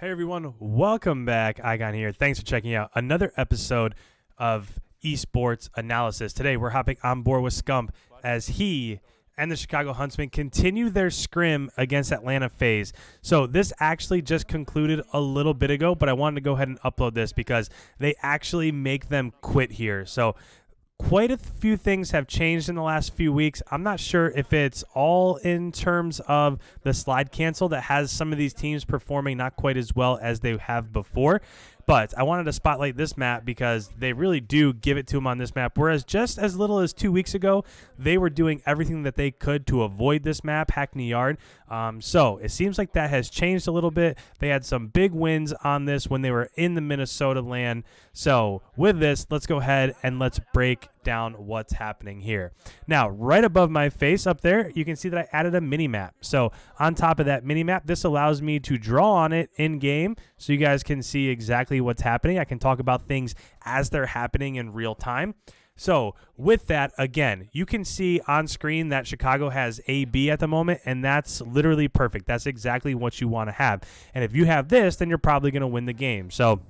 Hey everyone, welcome back. Icon here. Thanks for checking out another episode of Esports Analysis. Today we're hopping on board with Scump as he and the Chicago Huntsmen continue their scrim against Atlanta Faze. So this actually just concluded a little bit ago, but I wanted to go ahead and upload this because they actually make them quit here. So quite a few things have changed in the last few weeks. I'm not sure if it's all in terms of the slide cancel that has some of these teams performing not quite as well as they have before. But I wanted to spotlight this map because they really do give it to them on this map. Whereas just as little as 2 weeks ago, they were doing everything that they could to avoid this map, Hackney Yard. So it seems like that has changed a little bit. They had some big wins on this when they were in the Minnesota land. So with this, let's go ahead and let's break down what's happening here. Now, right above my face up there, you can see that I added a mini map. So on top of that mini map, this allows me to draw on it in game so you guys can see exactly what's happening. I can talk about things as they're happening in real time. So with that, again, you can see on screen that Chicago has AB at the moment, and that's literally perfect. That's exactly what you want to have. And if you have this, then you're probably going to win the game. So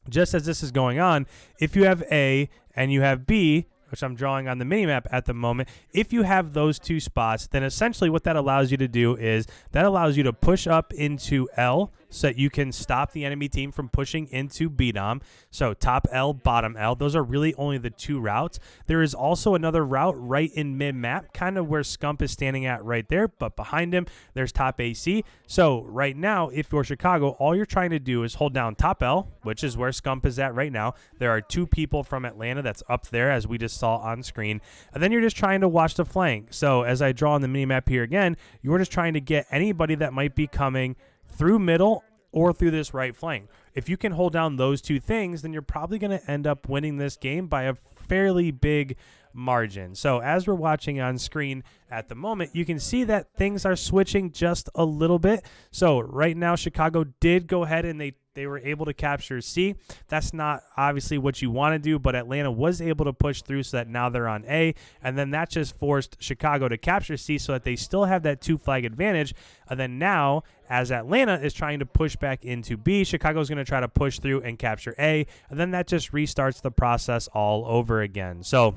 just as this is going on, if you have A and you have B, which I'm drawing on the minimap at the moment, if you have those two spots, then essentially what that allows you to do is that allows you to push up into L so that you can stop the enemy team from pushing into B dom. So top L, bottom L, those are really only the two routes. There is also another route right in mid-map, kind of where Scump is standing at right there, but behind him, there's top AC. So right now, if you're Chicago, all you're trying to do is hold down top L, which is where Scump is at right now. There are two people from Atlanta that's up there, as we just saw on screen, and then you're just trying to watch the flank. So as I draw on the mini-map here again, you're just trying to get anybody that might be coming through middle or through this right flank. If you can hold down those two things, then you're probably going to end up winning this game by a fairly big margin. So as we're watching on screen at the moment, you can see that things are switching just a little bit. So right now, Chicago did go ahead and they were able to capture C. That's not obviously what you want to do, but Atlanta was able to push through so that now they're on A, and then that just forced Chicago to capture C so that they still have that 2 flag advantage. And then now, as Atlanta is trying to push back into B, Chicago's going to try to push through and capture A, and then that just restarts the process all over again. So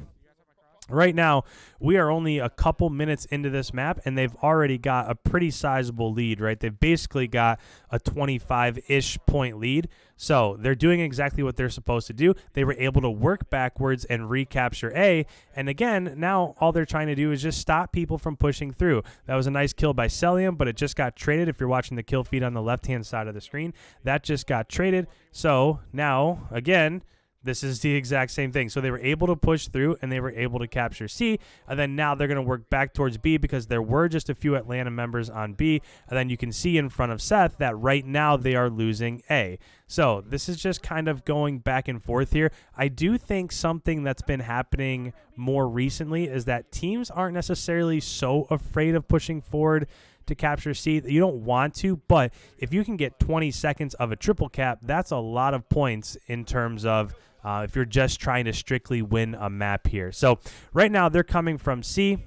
right now, we are only a couple minutes into this map, and they've already got a pretty sizable lead, right? They've basically got a 25-ish point lead. So they're doing exactly what they're supposed to do. They were able to work backwards and recapture A. And again, now all they're trying to do is just stop people from pushing through. That was a nice kill by Celium, but it just got traded. If you're watching the kill feed on the left-hand side of the screen, that just got traded. So now, again, this is the exact same thing. So they were able to push through, and they were able to capture C, and then now they're going to work back towards B because there were just a few Atlanta members on B, and then you can see in front of Seth that right now they are losing A. So this is just kind of going back and forth here. I do think something that's been happening more recently is that teams aren't necessarily so afraid of pushing forward to capture C. You don't want to, but if you can get 20 seconds of a triple cap, that's a lot of points in terms of if you're just trying to strictly win a map here. So right now they're coming from C.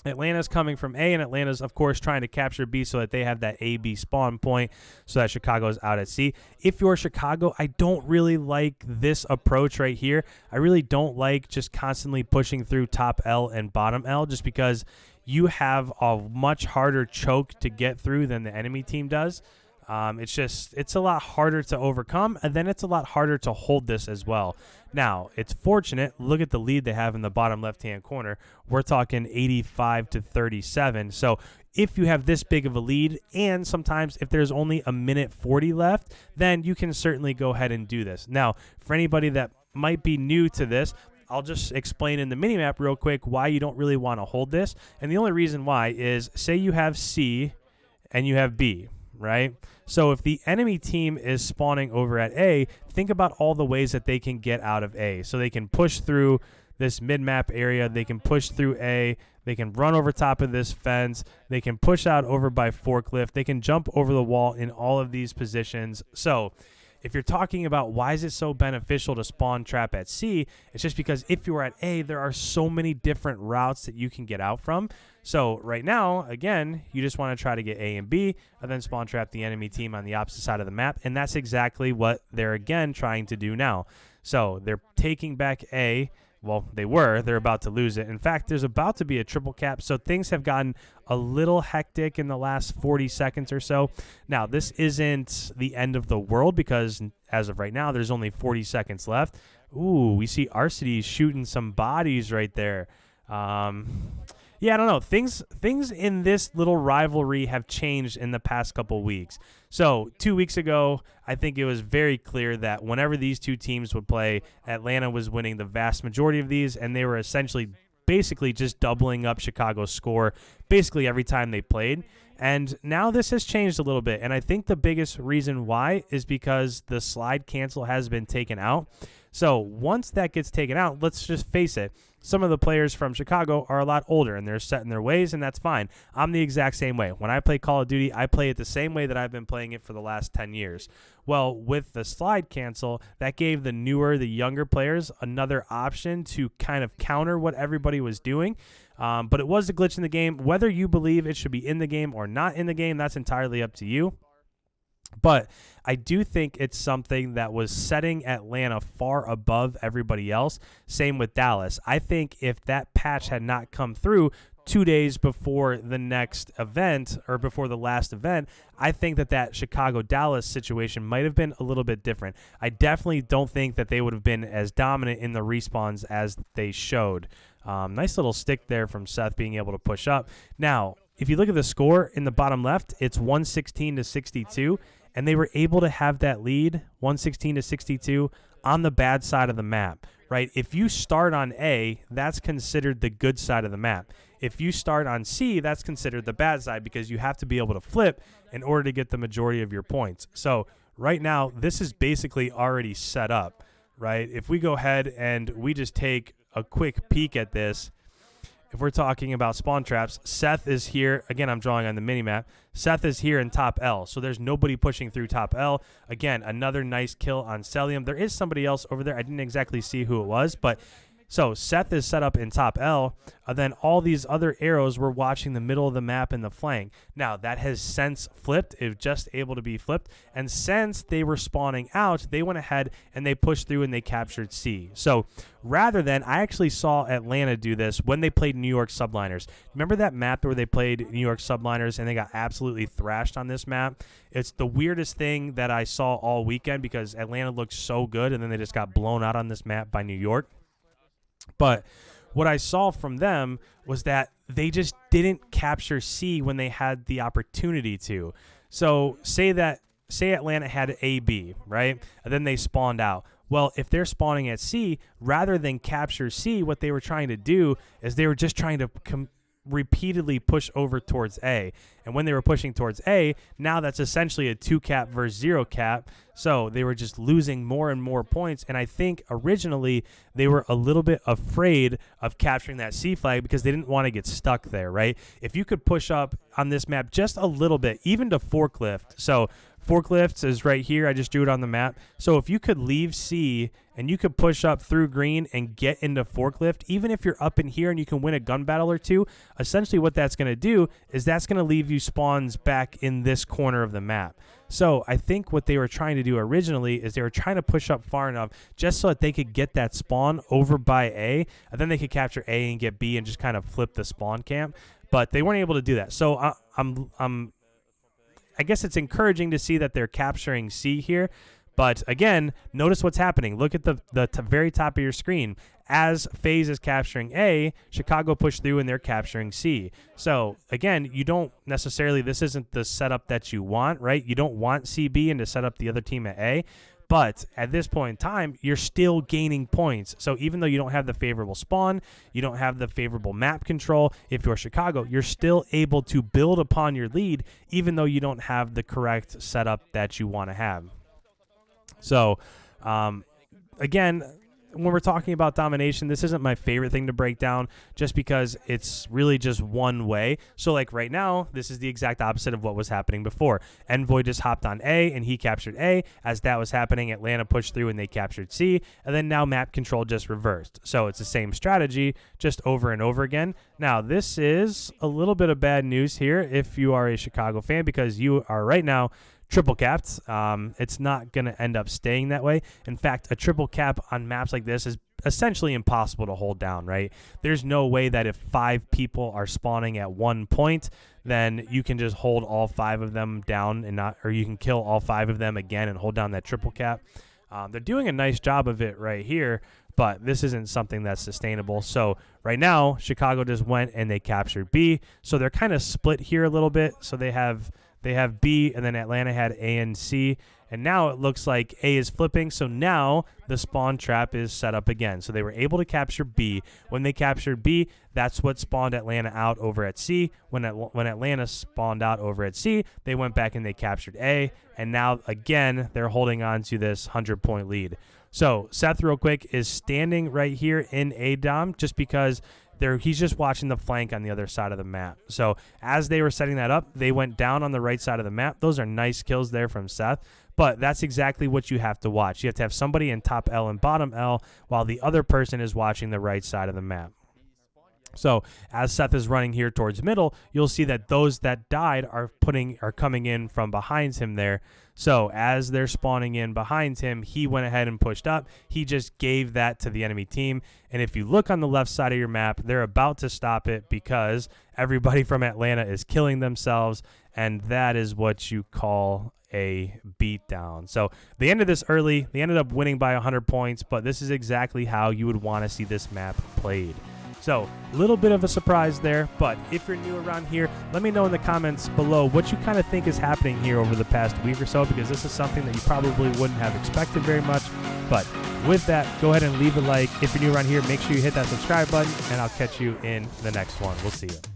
Atlanta's coming from A, and Atlanta's, of course, trying to capture B so that they have that A-B spawn point so that Chicago's out at C. If you're Chicago, I don't really like this approach right here. I really don't like just constantly pushing through top L and bottom L just because you have a much harder choke to get through than the enemy team does. It's a lot harder to overcome, and then it's a lot harder to hold this as well. Now, it's fortunate. Look at the lead they have in the bottom left-hand corner. We're talking 85 to 37. So if you have this big of a lead, and sometimes if there's only a minute 40 left, then you can certainly go ahead and do this. Now, for anybody that might be new to this, I'll just explain in the minimap real quick why you don't really want to hold this. And the only reason why is, say you have C and you have B, right? So if the enemy team is spawning over at A, think about all the ways that they can get out of A. So they can push through this mid-map area. They can push through A. They can run over top of this fence. They can push out over by forklift. They can jump over the wall in all of these positions. So if you're talking about why is it so beneficial to spawn trap at C, it's just because if you're at A, there are so many different routes that you can get out from. So right now, again, you just want to try to get A and B and then spawn trap the enemy team on the opposite side of the map. And that's exactly what they're, again, trying to do now. So they're taking back A. Well, they're about to lose it. In fact, there's about to be a triple cap, so things have gotten a little hectic in the last 40 seconds or so. Now, this isn't the end of the world because as of right now, there's only 40 seconds left. Ooh, we see Arcity shooting some bodies right there. Yeah, I don't know. Things in this little rivalry have changed in the past couple weeks. So 2 weeks ago, I think it was very clear that whenever these two teams would play, Atlanta was winning the vast majority of these, and they were essentially basically just doubling up Chicago's score basically every time they played. And now this has changed a little bit, and I think the biggest reason why is because the slide cancel has been taken out. So once that gets taken out, let's just face it, some of the players from Chicago are a lot older, and they're set in their ways, and that's fine. I'm the exact same way. When I play Call of Duty, I play it the same way that I've been playing it for the last 10 years. Well, with the slide cancel, that gave the younger players another option to kind of counter what everybody was doing. But it was a glitch in the game. Whether you believe it should be in the game or not in the game, that's entirely up to you. But I do think it's something that was setting Atlanta far above everybody else. Same with Dallas. I think if that patch had not come through 2 days before the next event or before the last event, I think that Chicago-Dallas situation might have been a little bit different. I definitely don't think that they would have been as dominant in the respawns as they showed. Nice little stick there from Seth being able to push up. Now, if you look at the score in the bottom left, it's 116 to 62. And they were able to have that lead, 116 to 62, on the bad side of the map, right? If you start on A, that's considered the good side of the map. If you start on C, that's considered the bad side because you have to be able to flip in order to get the majority of your points. So right now, this is basically already set up, right? If we go ahead and we just take a quick peek at this, if we're talking about spawn traps, Seth is here. Again, I'm drawing on the mini-map. Seth is here in top L, so there's nobody pushing through top L. Again, another nice kill on Celium. There is somebody else over there. I didn't exactly see who it was, but so Seth is set up in top L, and then all these other arrows were watching the middle of the map and the flank. Now, that has since flipped. It was just able to be flipped, and since they were spawning out, they went ahead and they pushed through and they captured C. So rather than, I actually saw Atlanta do this when they played New York Subliners. Remember that map where they played New York Subliners and they got absolutely thrashed on this map? It's the weirdest thing that I saw all weekend because Atlanta looked so good, and then they just got blown out on this map by New York. But what I saw from them was that they just didn't capture C when they had the opportunity to. So say Atlanta had AB, right? And then they spawned out. Well, if they're spawning at C, rather than capture C, what they were trying to do is they were just trying to repeatedly push over towards A. And when they were pushing towards A, now that's essentially a 2 cap versus 0 cap. So they were just losing more and more points. And I think originally they were a little bit afraid of capturing that C flag because they didn't want to get stuck there, right? If you could push up on this map just a little bit, even to forklift. So forklifts is right here. I just drew it on the map. So if you could leave C and you could push up through green and get into forklift, even if you're up in here and you can win a gun battle or two, essentially what that's going to do is that's going to leave you spawns back in this corner of the map. So I think what they were trying to do originally is they were trying to push up far enough just so that they could get that spawn over by A, and then they could capture A and get B and just kind of flip the spawn camp. But they weren't able to do that. So I guess it's encouraging to see that they're capturing C here. But again, notice what's happening. Look at the very top of your screen. As Faze is capturing A, Chicago pushed through and they're capturing C. So again, you don't necessarily, this isn't the setup that you want, right? You don't want CB and to set up the other team at A. But at this point in time, you're still gaining points. So even though you don't have the favorable spawn, you don't have the favorable map control, if you're Chicago, you're still able to build upon your lead, even though you don't have the correct setup that you want to have. So, again, when we're talking about domination, this isn't my favorite thing to break down just because it's really just one way. So like right now, this is the exact opposite of what was happening before. Envoy just hopped on A and he captured A. As that was happening, Atlanta pushed through and they captured C. And then now map control just reversed. So it's the same strategy, just over and over again. Now, this is a little bit of bad news here if you are a Chicago fan, because you are right now triple capped. It's not going to end up staying that way. In fact, a triple cap on maps like this is essentially impossible to hold down, right? There's no way that if 5 people are spawning at one point, then you can just hold all 5 of them down and not, or you can kill all 5 of them again and hold down that triple cap. They're doing a nice job of it right here, but this isn't something that's sustainable. So right now, Chicago just went and they captured B. So they're kind of split here a little bit. So they have B, and then Atlanta had A and C. And now it looks like A is flipping. So now the spawn trap is set up again. So they were able to capture B. When they captured B, that's what spawned Atlanta out over at C. When Atlanta spawned out over at C, they went back and they captured A. And now, again, they're holding on to this 100-point lead. So Seth, real quick, is standing right here in A-Dom just because he's just watching the flank on the other side of the map. So as they were setting that up, they went down on the right side of the map. Those are nice kills there from Seth, but that's exactly what you have to watch. You have to have somebody in top L and bottom L while the other person is watching the right side of the map. So as Seth is running here towards middle, you'll see that those that died are coming in from behind him there. So as they're spawning in behind him, he went ahead and pushed up. He just gave that to the enemy team. And if you look on the left side of your map, they're about to stop it because everybody from Atlanta is killing themselves. And that is what you call a beatdown. So they ended this early. They ended up winning by 100 points, but this is exactly how you would want to see this map played. So a little bit of a surprise there, but if you're new around here, let me know in the comments below what you kind of think is happening here over the past week or so, because this is something that you probably wouldn't have expected very much. But with that, go ahead and leave a like. If you're new around here, make sure you hit that subscribe button, and I'll catch you in the next one. We'll see you.